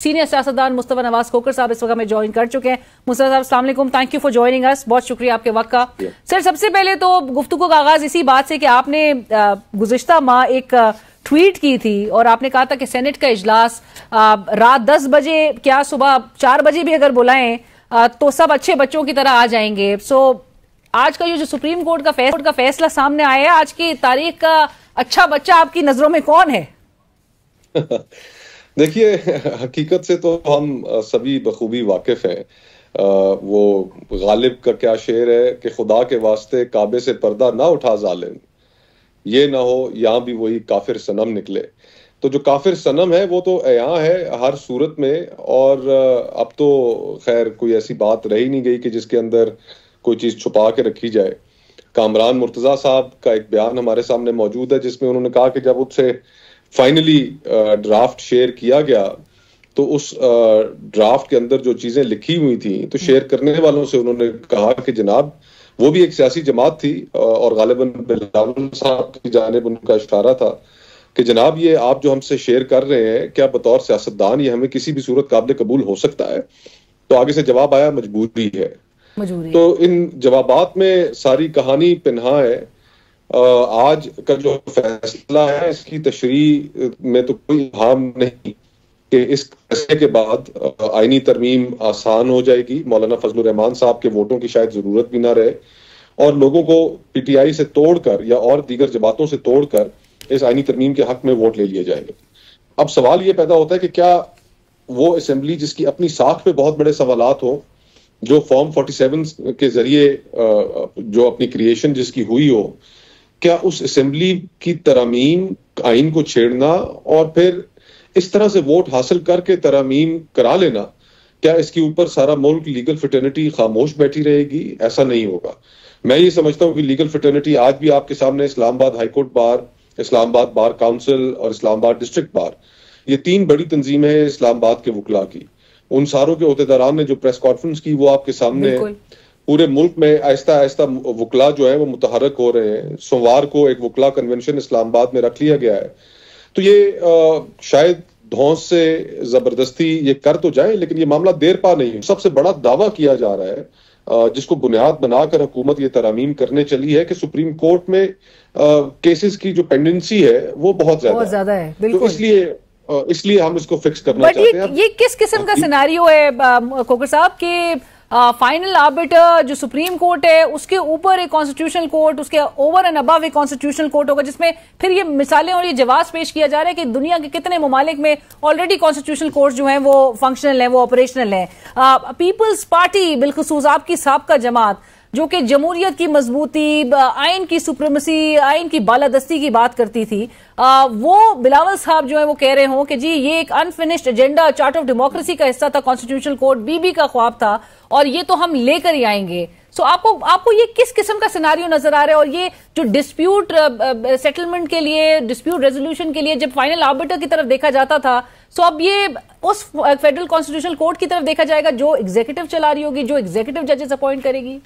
Senior सियासतदान मुस्तफा नवाज खोखर साहब इस वक्त हमें ज्वाइन कर चुके हैं। मुस्तफा साहब अस्सलाम वालेकुम, thank you for joining us. बहुत शुक्रिया आपके वक्त का। सर, सबसे पहले तो गुफ्तगू का आगाज इसी बात से कि आपने गुज़िश्ता माह एक ट्वीट की थी और आपने कहा था कि सेनेट का इजलास रात 10 बजे क्या सुबह 4 बजे भी अगर बुलाएं तो सब अच्छे बच्चों की तरह आ जाएंगे। सो आज का ये जो सुप्रीम कोर्ट का फैसला सामने आया, आज की तारीख का अच्छा बच्चा आपकी नजरों में कौन है? देखिए, हकीकत से तो हम सभी बखूबी वाकिफ हैं। वो गालिब का क्या शेर है कि खुदा के वास्ते काबे से पर्दा ना उठा जालिम, ये ना हो यहाँ भी वही काफिर सनम निकले। तो जो काफिर सनम है वो तो यहाँ है हर सूरत में। और अब तो खैर कोई ऐसी बात रही नहीं गई कि जिसके अंदर कोई चीज छुपा के रखी जाए। कामरान मुर्तजा साहब का एक बयान हमारे सामने मौजूद है जिसमें उन्होंने कहा कि जब उससे फाइनली ड्राफ्ट शेयर किया गया तो उस ड्राफ्ट के अंदर जो चीजें लिखी हुई थी तो शेयर करने वालों से उन्होंने कहा कि जनाब वो भी एक सियासी जमात थी और गालिबन बिलावल साहब की जानिब उनका इशारा था कि जनाब ये आप जो हमसे शेयर कर रहे हैं क्या बतौर सियासतदान ये हमें किसी भी सूरत काबिल कबूल हो सकता है? तो आगे से जवाब आया मजबूरी है। तो इन जवाबात में सारी कहानी पिन्हा है। आज का जो फैसला है इसकी तशरीह में तो कोई इब्हाम नहीं कि इस फैसले के बाद आईनी तरमीम आसान हो जाएगी। मौलाना फजलुर रहमान साहब के वोटों की शायद जरूरत भी ना रहे और लोगों को पीटीआई से तोड़कर या और दीगर जमातों से तोड़कर इस आईनी तरमीम के हक में वोट ले लिए जाएंगे। अब सवाल ये पैदा होता है कि क्या वो असेंबली जिसकी अपनी साख पे बहुत बड़े सवालात हो, जो फॉर्म 47 के जरिए जो अपनी क्रिएशन जिसकी हुई हो, क्या उस असेंबली की तरमीम आइन को छेड़ना और फिर इस तरह से वोट हासिल करके तरमीम करा लेना, क्या इसके ऊपर सारा मुल्क लीगल फिटर्निटी खामोश बैठी रहेगी? ऐसा नहीं होगा। मैं ये समझता हूँ कि लीगल फिटर्निटी आज भी आपके सामने Islamabad high court bar, Islamabad bar council और इस्लामाबाद डिस्ट्रिक्ट बार, ये 3 बड़ी तंजीमें हैं इस्लामाबाद के वकला की। उन सारों के ओहदेदारान ने जो प्रेस कॉन्फ्रेंस की वो आपके सामने है। पूरे मुल्क में आहिस्ता आहिस्ता वकला जो है वो मुतहरक हो रहे हैं। सोमवार को एक वकला कन्वेंशन इस्लामाबाद में रख लिया गया है। तो ये शायद धौंस से जबरदस्ती ये कर तो जाए लेकिन ये मामला देर पा नहीं। सबसे बड़ा दावा किया जा रहा है जिसको बुनियाद बनाकर हुकूमत ये तरमीम करने चली है कि सुप्रीम कोर्ट में केसेस की जो पेंडेंसी है वो बहुत ज्यादा है। तो इसलिए हम इसको फिक्स करना चाहते हैं। ये किस किस्म का सिनेरियो है खोखर साहब के फाइनल आर्बिटर जो सुप्रीम कोर्ट है उसके ऊपर एक कॉन्स्टिट्यूशनल कोर्ट, उसके ओवर एंड अबव एक कॉन्स्टिट्यूशनल कोर्ट होगा जिसमें फिर ये मिसालें और ये जवाब पेश किया जा रहा है कि दुनिया के कितने ममालिक में ऑलरेडी कॉन्स्टिट्यूशनल कोर्ट जो हैं वो फंक्शनल हैं, वो ऑपरेशनल हैं। पीपल्स पार्टी बिलखुसूस आपकी साबका जमात जो कि जमहूरियत की मजबूती, आइन की सुप्रीमेसी, आइन की बालादस्ती की बात करती थी, वो बिलावल साहब जो है वो कह रहे हों कि जी ये एक unfinished agenda charter of democracy का हिस्सा था, कॉन्स्टिट्यूशनल कोर्ट बीबी का ख्वाब था और ये तो हम लेकर ही आएंगे। सो आपको ये किस किस्म का सिनारियो नजर आ रहा है? और ये जो डिस्प्यूट सेटलमेंट के लिए, डिस्प्यूट रेजोल्यूशन के लिए जब फाइनल आर्बिटर की तरफ देखा जाता था, सो अब ये उस फेडरल कॉन्स्टिट्यूशनल कोर्ट की तरफ देखा जाएगा जो एग्जीक्यूटिव चला रही होगी, जो एग्जीक्यूटिव जजेस अपॉइंट करेगी।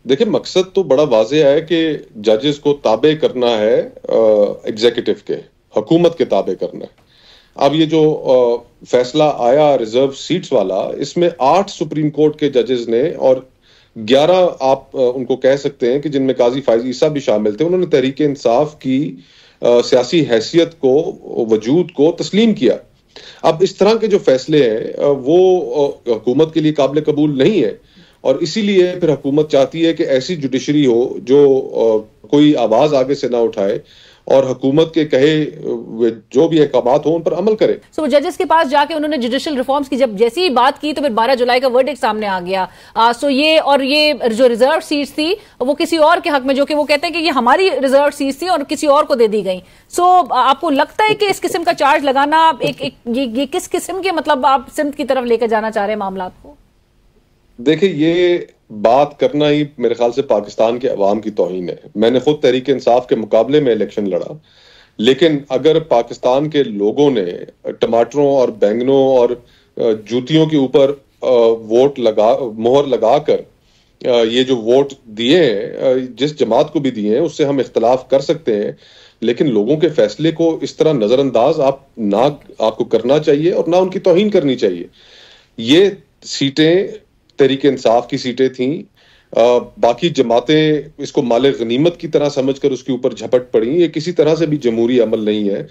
देखिए, मकसद तो बड़ा वाज़ेह है कि जजेस को ताबे करना है एग्जीक्यूटिव के, हुकूमत के ताबे करना है। अब ये जो फैसला आया रिजर्व सीट्स वाला, इसमें 8 सुप्रीम कोर्ट के जजेस ने और 11 आप उनको कह सकते हैं कि जिनमें काजी फाइज ईसा भी शामिल थे, उन्होंने तहरीक इंसाफ की सियासी हैसियत को, वजूद को तस्लीम किया। अब इस तरह के जो फैसले हैं वो हुकूमत के लिए काबिल कबूल नहीं है और इसीलिए फिर हुकूमत चाहती है कि ऐसी जुडिशरी हो जो कोई आवाज आगे से ना उठाए और हुकूमत के कहे जो भी अहकामात हो उन पर अमल करे। सो जजेस के पास जाके उन्होंने जुडिशियल रिफॉर्म्स की जब जैसी ही बात की तो फिर 12 जुलाई का वर्डिक्ट सामने आ गया। सो ये जो रिजर्व सीट्स थी वो किसी और के हक में, जो कि वो कहते हैं कि ये हमारी रिजर्व सीट्स थी और किसी और को दे दी गई। सो आपको लगता है कि इस किस्म का चार्ज लगाना ये किस किस्म के, मतलब आप सिमत की तरफ लेकर जाना चाह रहे हैं मामला को? देखिए, ये बात करना ही मेरे ख्याल से पाकिस्तान के अवाम की तौहीन है। मैंने खुद तहरीक इंसाफ के मुकाबले में इलेक्शन लड़ा, लेकिन अगर पाकिस्तान के लोगों ने टमाटरों और बैंगनों और जूतियों के ऊपर मोहर लगाकर ये जो वोट दिए हैं, जिस जमात को भी दिए हैं उससे हम इख्तलाफ कर सकते हैं, लेकिन लोगों के फैसले को इस तरह नजरअंदाज आपको करना चाहिए और ना उनकी तौहीन करनी चाहिए। ये सीटें तहरीक इंसाफ की सीटें थीं। बाकी जमातें इसको माले गनीमत की तरह समझकर उसके ऊपर झपट पड़ी। ये किसी तरह से भी जमहूरी अमल नहीं है।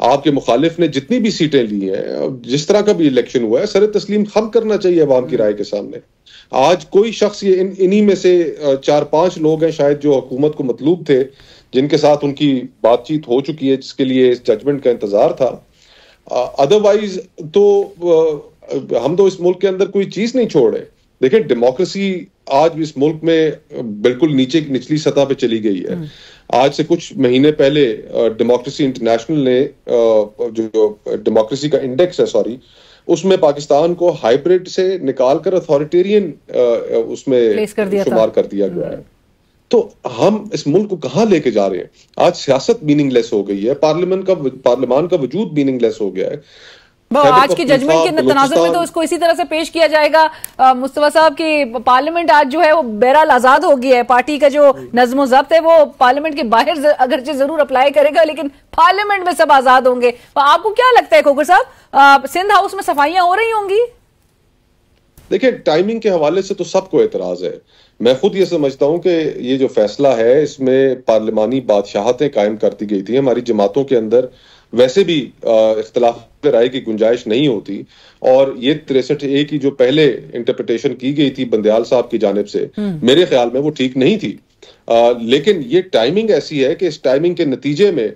आपके मुखालिफ ने जितनी भी सीटें ली हैं, जिस तरह का भी इलेक्शन हुआ है, सर तस्लीम खम करना चाहिए अवाम की राय के सामने। आज कोई शख्स ये इन्हीं में से 4-5 लोग हैं शायद जो हुकूमत को मतलूब थे, जिनके साथ उनकी बातचीत हो चुकी है, जिसके लिए इस जजमेंट का इंतजार था। अदरवाइज तो हम तो इस मुल्क के अंदर कोई चीज नहीं छोड़ रहे। देखिए, डेमोक्रेसी आज इस मुल्क में बिल्कुल निचली सतह पे चली गई है। आज से कुछ महीने पहले डेमोक्रेसी इंटरनेशनल ने जो डेमोक्रेसी का इंडेक्स है, उसमें पाकिस्तान को हाइब्रिड से निकालकर अथॉरिटेरियन उसमें शुमार कर दिया गया है। तो हम इस मुल्क को कहां लेके जा रहे हैं? आज सियासत मीनिंगलेस हो गई है, पार्लियामान का वजूद मीनिंगलेस हो गया है। आज की जजमेंट के तनाजुर में तो इसको इसी तरह से पेश किया जाएगा मुस्तफा साहब की पार्लियामेंट आज जो है वो बहरहाल आजाद हो गया है। पार्टी का जो नज्म ज़ब्त है वो पार्लियामेंट के बाहर अगरचे जरूर अप्लाई करेगा, लेकिन पार्लियामेंट में सब आजाद होंगे। आपको क्या लगता है खोखर साहब, सिंध हाउस में सफाइयां हो रही होंगी? देखिए, टाइमिंग के हवाले से तो सबको एतराज है। मैं खुद ये समझता हूं कि ये जो फैसला है इसमें पार्लिमानी बादशाहतें कायम कर दी गई थी। हमारी जमातों के अंदर वैसे भी इख्तिलाफ राय की गुंजाइश नहीं होती, और ये 63A की जो पहले इंटरप्रिटेशन की गई थी बंदयाल साहब की जानिब से, मेरे ख्याल में वो ठीक नहीं थी। लेकिन ये टाइमिंग ऐसी है कि इस टाइमिंग के नतीजे में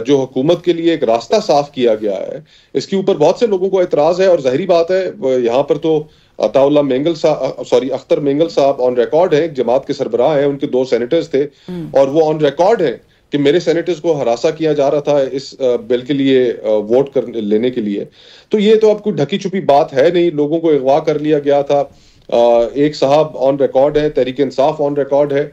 जो हुकूमत के लिए एक रास्ता साफ किया गया है, इसके ऊपर बहुत से लोगों को एतराज है। और जाहिर बात है, यहाँ पर तो अताउल्लाह मेंगल साहब अख्तर मेंगल साहब ऑन रिकॉर्ड है, जमात के सरबराह हैं, उनके 2 सेनेटर्स थे और वो ऑन रिकॉर्ड है कि मेरे सेनेटर्स को हरासा किया जा रहा था इस बिल के लिए वोट लेने के लिए। तो ये तो अब कोई ढकी छुपी बात है नहीं, लोगों को अगवा कर लिया गया था। एक साहब ऑन रिकॉर्ड है, तहरीक इंसाफ ऑन रिकॉर्ड है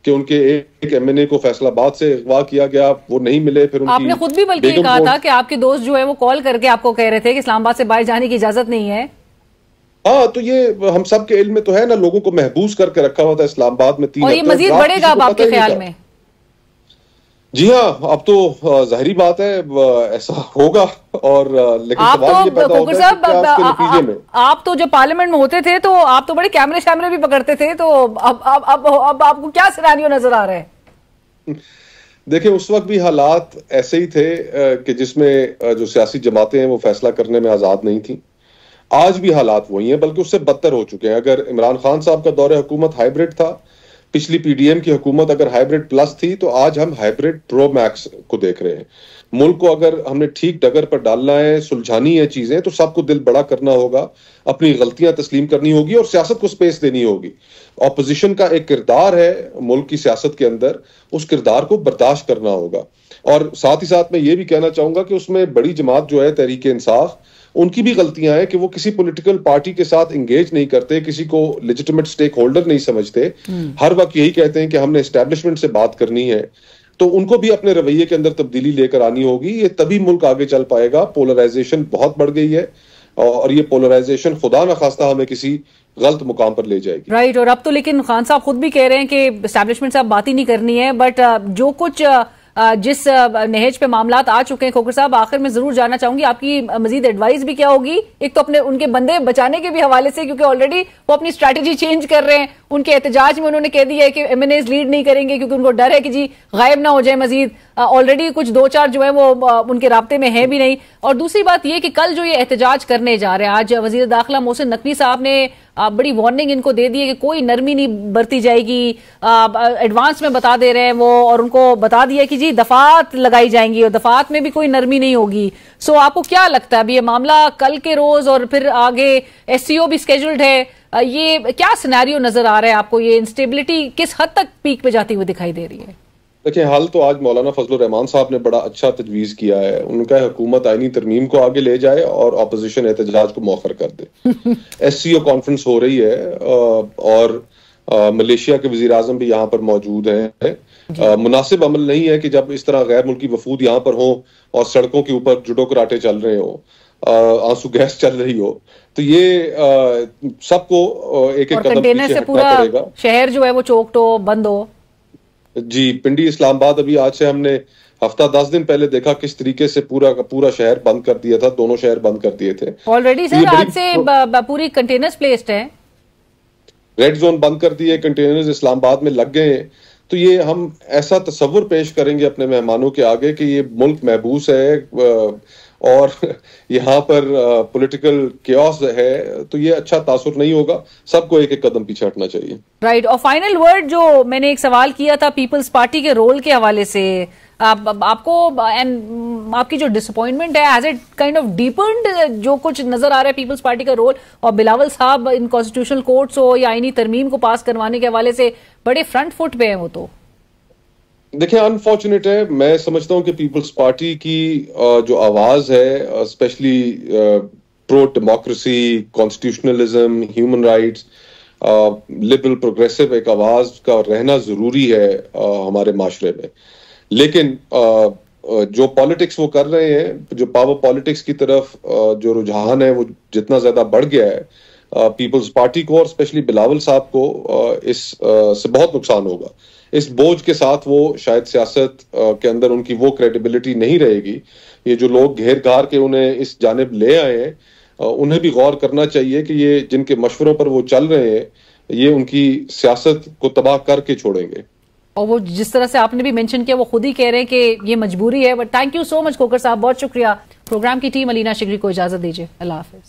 कि उनके एक MNA को फैसलाबाद से अगवा किया गया, वो नहीं मिले। फिर आपने खुद भी बल्कि कहा था कि आपके दोस्त जो है वो कॉल करके आपको कह रहे थे कि इस्लामाबाद से बाहर जाने की इजाजत नहीं है। हाँ, तो ये हम सब के इल्म में तो है ना, लोगों को महबूस करके रखा हुआ था इस्लामाबाद में 3 और ये मजीद बढ़ेगा अब आपके ख्याल में? जी हाँ, अब तो जाहिर बात है ऐसा होगा। और लेकिन आप सवाल ये पैदा होता है कि आपके नतीजे में आप तो जब पार्लियामेंट में होते थे तो आप तो बड़े कैमरे भी पकड़ते थे, तो अब आपको क्या सिनेरियो नजर आ रहा है? देखिए, उस वक्त भी हालात ऐसे ही थे कि जिसमें जो सियासी जमातें हैं वो फैसला करने में आजाद नहीं थी। आज भी हालात वही हैं, बल्कि उससे बदतर हो चुके हैं। अगर इमरान खान साहब का दौरे हुकूमत हाइब्रिड था, पिछली PDM की हुकूमत अगर हाइब्रिड प्लस थी, तो आज हम हाइब्रिड प्रो मैक्स को देख रहे हैं। मुल्क को अगर हमने ठीक डगर पर डालना है, सुलझानी है चीजें, तो सबको दिल बड़ा करना होगा, अपनी गलतियां तस्लीम करनी होगी और सियासत को स्पेस देनी होगी। ऑपोजिशन का एक किरदार है मुल्क की सियासत के अंदर, उस किरदार को बर्दाश्त करना होगा। और साथ ही साथ मैं ये भी कहना चाहूंगा कि उसमें बड़ी जमात जो है तहरीक इंसाफ, उनकी भी गलतियां हैं कि वो किसी पॉलिटिकल पार्टी के साथ एंगेज नहीं करते, किसी को लेजिटिमेट स्टेक होल्डर नहीं समझते, हर वक्त यही कहते हैं कि हमने एस्टैब्लिशमेंट से बात करनी है। तो उनको भी अपने रवैये के अंदर तब्दीली लेकर आनी होगी, ये तभी मुल्क आगे चल पाएगा। पोलराइजेशन बहुत बढ़ गई है और ये पोलराइजेशन खुदा न खास्ता हमें किसी गलत मुकाम पर ले जाएगी। राइट। और अब तो लेकिन खान साहब खुद भी कह रहे हैं कि एस्टैब्लिशमेंट से अब बात ही नहीं करनी है, बट जो कुछ जिस नहेज पे मामलात आ चुके हैं, खोखर साहब आखिर में जरूर जानना चाहूंगी आपकी मजीद एडवाइस भी क्या होगी, एक तो अपने उनके बंदे बचाने के भी हवाले से, क्योंकि ऑलरेडी वो अपनी स्ट्रैटेजी चेंज कर रहे हैं। उनके एहतजाज में उन्होंने कह दिया है कि MNAs लीड नहीं करेंगे क्योंकि उनको डर है कि जी गायब ना हो जाए मजीद। ऑलरेडी कुछ 2-4 जो है वो उनके राब्ते में है भी नहीं। और दूसरी बात ये कि कल जो ये एहतजाज करने जा रहे हैं, आज वजीर दाखिला मोहसिन नकवी साहब ने बड़ी वार्निंग इनको दे दी है कि कोई नरमी नहीं बरती जाएगी, एडवांस में बता दे रहे हैं वो, और उनको बता दिया कि जी दफात लगाई जाएंगी और दफात में भी कोई नरमी नहीं होगी। सो आपको क्या लगता है अभी ये मामला कल के रोज और फिर आगे SCO भी स्केड्यूल्ड है, ये क्या सिनेरियो नजर आ रहा है आपको? ये इंस्टेबिलिटी किस हद तक पीक पे जाती हुई दिखाई दे रही है? देखिए, हाल तो आज मौलाना फजलुर रहमान साहब ने बड़ा अच्छा तजवीज़ किया है। उनका हुकूमत आईनी तरमीम को आगे ले जाए और अपोजिशन एहतजाज को मौखर कर दे। SCO कॉन्फ्रेंस हो रही है और मलेशिया के वजीर आजम भी यहाँ पर मौजूद हैं। मुनासिब अमल नहीं है कि जब इस तरह गैर मुल्की वफूद यहाँ पर हो और सड़कों के ऊपर जुडो कराटे चल रहे हो, आंसू गैस चल रही हो, तो ये सबको एक एक कदम पीछे हटना पड़ेगा। शहर जो है वो चौक तो बंद हो। जी, पिंडी इस्लामाबाद अभी आज से हमने हफ्ता 10 दिन पहले देखा किस तरीके से पूरा का पूरा शहर बंद कर दिया था, दोनों शहर बंद कर दिए थे ऑलरेडी सर। आज से पूरी कंटेनर्स प्लेस्ड है, रेड जोन बंद कर दिए, कंटेनर्स इस्लामाबाद में लग गए हैं। तो ये हम ऐसा तस्वुर पेश करेंगे अपने मेहमानों के आगे कि ये मुल्क महबूस है और यहाँ पर पॉलिटिकल केओस है, तो ये अच्छा तासुर नहीं होगा। सबको एक एक कदम पीछे हटना चाहिए। राइट। और फाइनल वर्ड जो मैंने एक सवाल किया था पीपल्स पार्टी के रोल के हवाले से, आपको एंड आपकी जो डिसअपॉइंटमेंट है, हैज इट काइंड ऑफ डीपन्ड जो कुछ नजर आ रहा है पीपल्स पार्टी का रोल? और बिलावल साहब इन कॉन्स्टिट्यूशनल कोर्ट्स हो या आईनी तरमीम को पास करवाने के हवाले से बड़े फ्रंट फुट पे हैं वो। तो देखिए, अनफॉर्चुनेट है। मैं समझता हूं कि पीपल्स पार्टी की जो आवाज है, specially pro democracy, constitutionalism, human rights, liberal progressive एक आवाज का रहना जरूरी है हमारे माशरे में। लेकिन जो पॉलिटिक्स वो कर रहे हैं, जो पावर पॉलिटिक्स की तरफ जो रुझान है वो जितना ज्यादा बढ़ गया है, पीपल्स पार्टी को और स्पेशली बिलावल साहब को इस से बहुत नुकसान होगा। इस बोझ के साथ वो शायद सियासत के अंदर उनकी वो क्रेडिबिलिटी नहीं रहेगी। ये जो लोग घेर घार के उन्हें इस जानिब ले आए हैं, उन्हें भी गौर करना चाहिए कि ये जिनके मशवरों पर वो चल रहे हैं, ये उनकी सियासत को तबाह करके छोड़ेंगे। और वो जिस तरह से आपने भी मेंशन किया, वो खुद ही कह रहे हैं कि ये मजबूरी है। But thank you so much Khokhar साहब, बहुत शुक्रिया। प्रोग्राम की टीम अलीना शिगरी को इजाजत दीजिए। अल्लाह हाफिज।